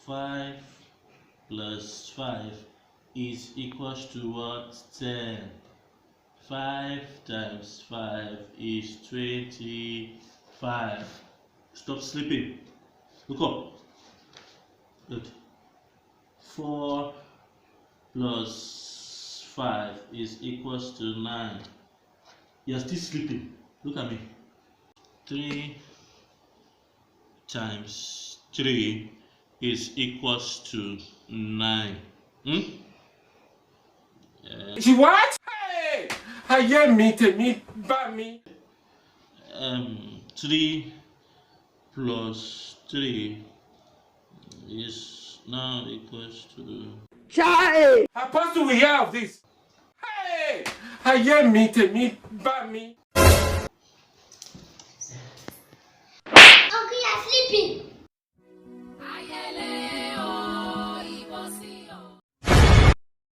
5 plus 5 is equals to what? 10. 5 times 5 is 25. Stop sleeping. Look up. Good. 4 plus 5 is equals to 9. You're still sleeping. Look at me. 3 times 3 is equals to 9. What? Hey! I hear me, me, by me. 3 plus 3 is now equals to... Chai! Apostle, we hear of this. Hey! I hear me, me, by me. Uncle, you're sleeping.